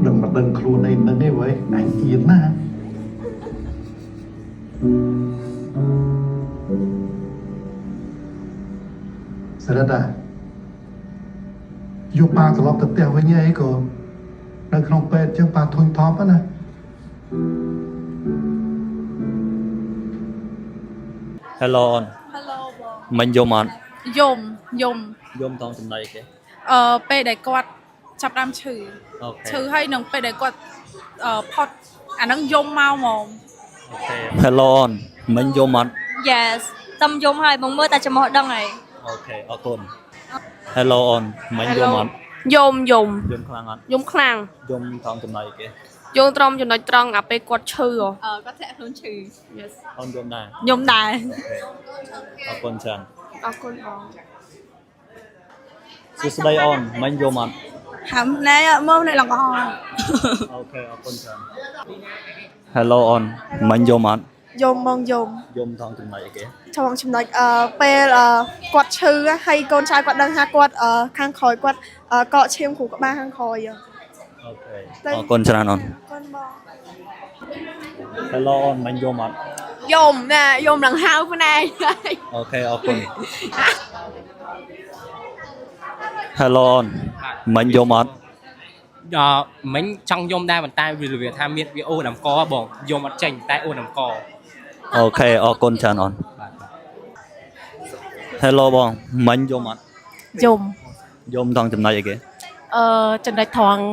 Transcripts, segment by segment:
đừng mà đừng kêu này nâng ấy với anh yên na sẽ ra đã vô ba tụi lọc tập tèo với nhau ấy cô đừng không bệt chứ ba thôi thóp á nè Hello on Hello មិនយំអត់ យំយំ យំតង់ចំណៃគេ ពេលដែលគាត់ចាប់ដើមឈឺ អូខេ ឈឺហើយនឹងពេលដែលគាត់ផុតអាហ្នឹងយំមកហ្មង អូខេ Hello on មិនយំអត់ Yes តំយំហើយបងមើលតែចំហដឹងហើយ អូខេអរគុណ Hello on មិនយំអត់ យំយំ យំខ្លាំងអត់ យំខ្លាំង យំតង់ចំណៃគេ យងត្រង់ចំណុចត្រង់អាពេលគាត់ឈឺ គាត់ធ្លាក់ខ្លួនឈឺ Yes អូនយំដែរ យំដែរ អរគុណច្រើន អរគុណបង សួស្ដីអូនមិនយំអត់ ហាំណែមើលនៅឡងអ អូខេអរគុណច្រើន Hello on មិនយំអត់ យំបងយំ យំតង់ចំណៃគេ ចង់ចំណុចពេលគាត់ឈឺហើយកូនចៅគាត់ដឹងថាគាត់ខាងក្រោយគាត់កកឈាមគ្រូក្បាលខាងក្រោយ អូខេអរគុណច្រើនអូន កូនបង Hello on មិនយំអត់ យំណាយំឡើងហៅផ្នែក អូខេអរគុណ Hello on មិនយំអត់ មិញចង់យំដែរប៉ុន្តែវាថាមានវាអូនអំកបងយំអត់ចេញតែអូនអំក អូខេអរគុណច្រើនអូន Hello បងមិនយំអត់ យំ យំតង់ចំណៃអីគេ ចំណុចត្រង់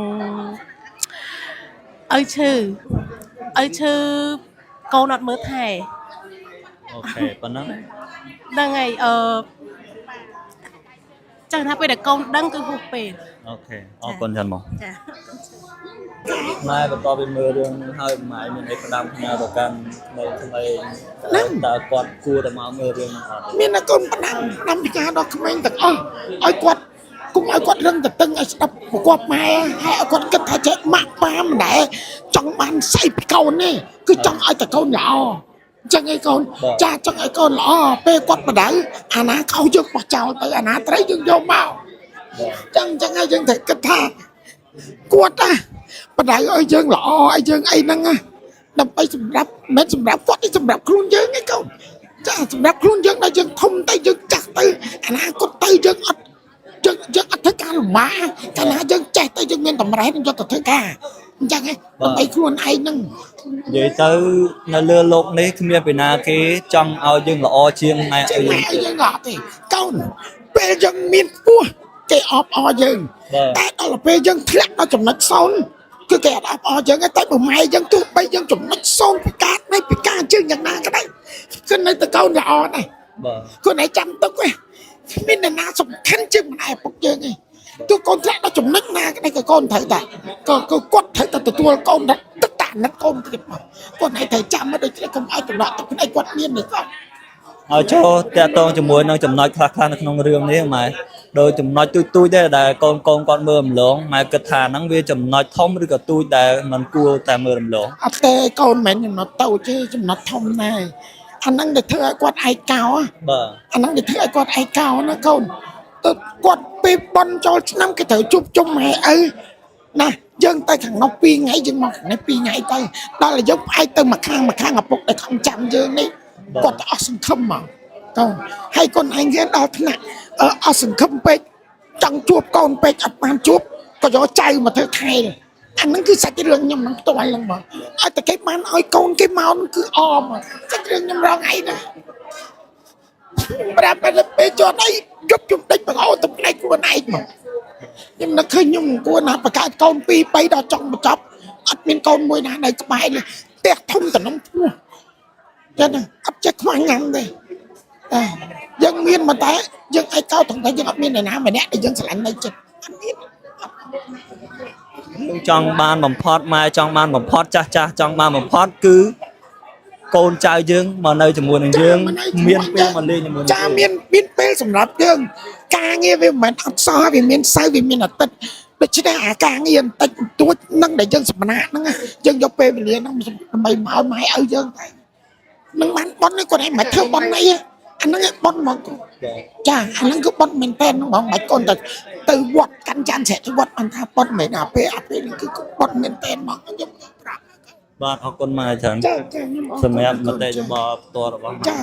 ឪឈឺកូនអត់មើលថែ អូខេប៉ុណ្ណឹង ហ្នឹងហើយចឹងថាពេលដែលកូនដឹងគឺហួសពេល អូខេអរគុណច្រើនបង ចា ម៉ែបន្តពីមើលរឿងហើយម៉ែមានអីផ្ដាំផ្ញើទៅកាន់ក្មេងៗតើគាត់គួរតែមកមើលរឿងហ្នឹងអត់ មានតែកូនផ្ដាំផ្ញើដល់ក្មេងទាំងអស់ឲ្យគាត់គុំឲ្យគាត់រឹងទៅតឹងឲ្យស្ដាប់ប្រកបម៉ែហើយឲ្យគាត់គិតថាចេះម៉ាក់ប៉ាមិនដែរចង់បានស្អីពីកូននេះគឺចង់ឲ្យតែកូនល្អចឹងឯងកូនចាចង់ឲ្យកូនល្អពេលគាត់បដៅអាណាខុសយើងបោះចោលទៅអាណាត្រូវយើងយកមកចឹងហើយយើងត្រូវគិតថាគាត់ណាបដៅឲ្យយើងល្អឲ្យយើងអីហ្នឹងណាដើម្បីសម្រាប់មិនសម្រាប់គាត់ទេសម្រាប់ខ្លួនយើងឯងកូនចាសម្រាប់ខ្លួនយើងដែលយើងធំទៅយើងចាស់ទៅអនាគតទៅយើងអត់ធ្វើការលំបាកកាលណាយើងចេះទៅយើងមានតម្រេះនឹងយកទៅធ្វើការអញ្ចឹងឯងដើម្បីខ្លួនឯងហ្នឹង និយាយទៅនៅលើโลกនេះគ្មានពីណាគេចង់ឲ្យយើងល្អជាងម៉ែឪយើង យើងអត់ទេកូនពេលយើងមានពោះគេអបអរយើងតែដល់ពេលយើងធ្លាក់ដល់ចំណុចសូន្យគឺគេអត់អបអរយើងទេតែបើម៉ែយើងទោះបីយើងចំណុចសូន្យពិការនេះពិការជាងយ៉ាងណាក៏ដោយគឺនៅតែកូនល្អដែរ បាទ ខ្លួនឯងចាំទុកឯងមានអ្នកណាសំខាន់ជាងម្ដាយឪពុកយើងឯងទោះកូនធ្លាក់ដល់ចំណុចណាក៏ដោយក៏កូនត្រូវតែក៏គាត់ត្រូវតែទទួលកូនទឹកតាណិតកូនទៀតមកគាត់ឲ្យត្រូវចាំមកដូចគ្នាកុំឲ្យចំណត់ទឹកភ្នែកគាត់មានទេគាត់ ហើយចូលតាក់ទងជាមួយនឹងចំណុចខ្លះៗនៅក្នុងរឿងនេះម៉ែដោយចំណុចទូចៗដែរដែលកូនគាត់មើលរំលងម៉ែគិតថាហ្នឹងវាចំណុចធំឬក៏ទូចដែលมันគួរតែមើលរំលង អត់ទេកូនមិនចំណត់តូចទេចំណត់ធំដែរអាហ្នឹងដែលធ្វើឲ្យគាត់ឯកោ បាទ អាហ្នឹងដែលធ្វើឲ្យគាត់ឯកោណាកូនទៅគាត់ពេលបន់ចូលឆ្នាំគេត្រូវជួបជុំម៉ែឪណាយើងទៅខាងនោះ2ថ្ងៃយើងមកខាងនេះ2ថ្ងៃទៅដល់តែយើងផ្អែកទៅមកខាងឪពុកដែលខំចាំយើងនេះគាត់អស់សង្ឃឹមមកកូនហើយកូនឯងរៀនដល់ថ្នាក់អស់សង្ឃឹមពេកចង់ជួបកូនពេកអត់បានជួបក៏យកចៅមកធ្វើខែអាហ្នឹងគឺសាច់រឿងខ្ញុំនឹងផ្ទាល់ហ្នឹងមកឲ្យតែគេបានឲ្យកូនគេមកគឺអមសាច់រឿងខ្ញុំរងឯណាប្រាប់តែពេលចុះអីជប់ជុំដេញបង្អោទៅផ្នែកខ្លួនឯងមកខ្ញុំនឹកឃើញខ្ញុំគួរណាបង្កើតកូន2 3ដល់ចង់បញ្ចប់អត់មានកូនមួយណានៅក្បែរទេផ្ទះធំតំណំពោះចឹងអត់ចេះខ្មាស់ញ៉ាំទេយើងមានមកតែយើងឯកោទាំងតែយើងអត់មានអ្នកណាម្នាក់ដែលយើងស្រឡាញ់នៅចិត្តអត់មាន យើងចង់បានបំផុតម៉ែចង់បានបំផុតចាស់ចង់បានបំផុតគឺកូនចៅយើងមកនៅជាមួយនឹងយើងមានពេលមកលេងជាមួយ ចាមានពេលសម្រាប់យើងការងារវាមិនមែនអត់សោះវាមានសៅរ៍វាមានអាទិត្យដូច្នេះអាការងារបន្តិចបន្តួចនឹងដែលយើងសម្រាប់ហ្នឹងយើងយកពេលវេលាហ្នឹងដើម្បីមកម៉ែឪយើងតែនឹងបានបន់នេះគាត់ឯងមិនធ្វើបន់អី អាហ្នឹងឯងបត់មកចាអាហ្នឹងគឺបត់មែនតើបងបាច់កូនទៅវត្តកាន់ចានស្រែទៅវត្តអន្តថាបត់មែនអាពេលនេះគឺបត់មែនតើមកខ្ញុំប្រាប់ បាទអរគុណមកច្រើន ចាខ្ញុំអរគុណ សម្រាប់មតិយោបល់ផ្ទាល់របស់ ចា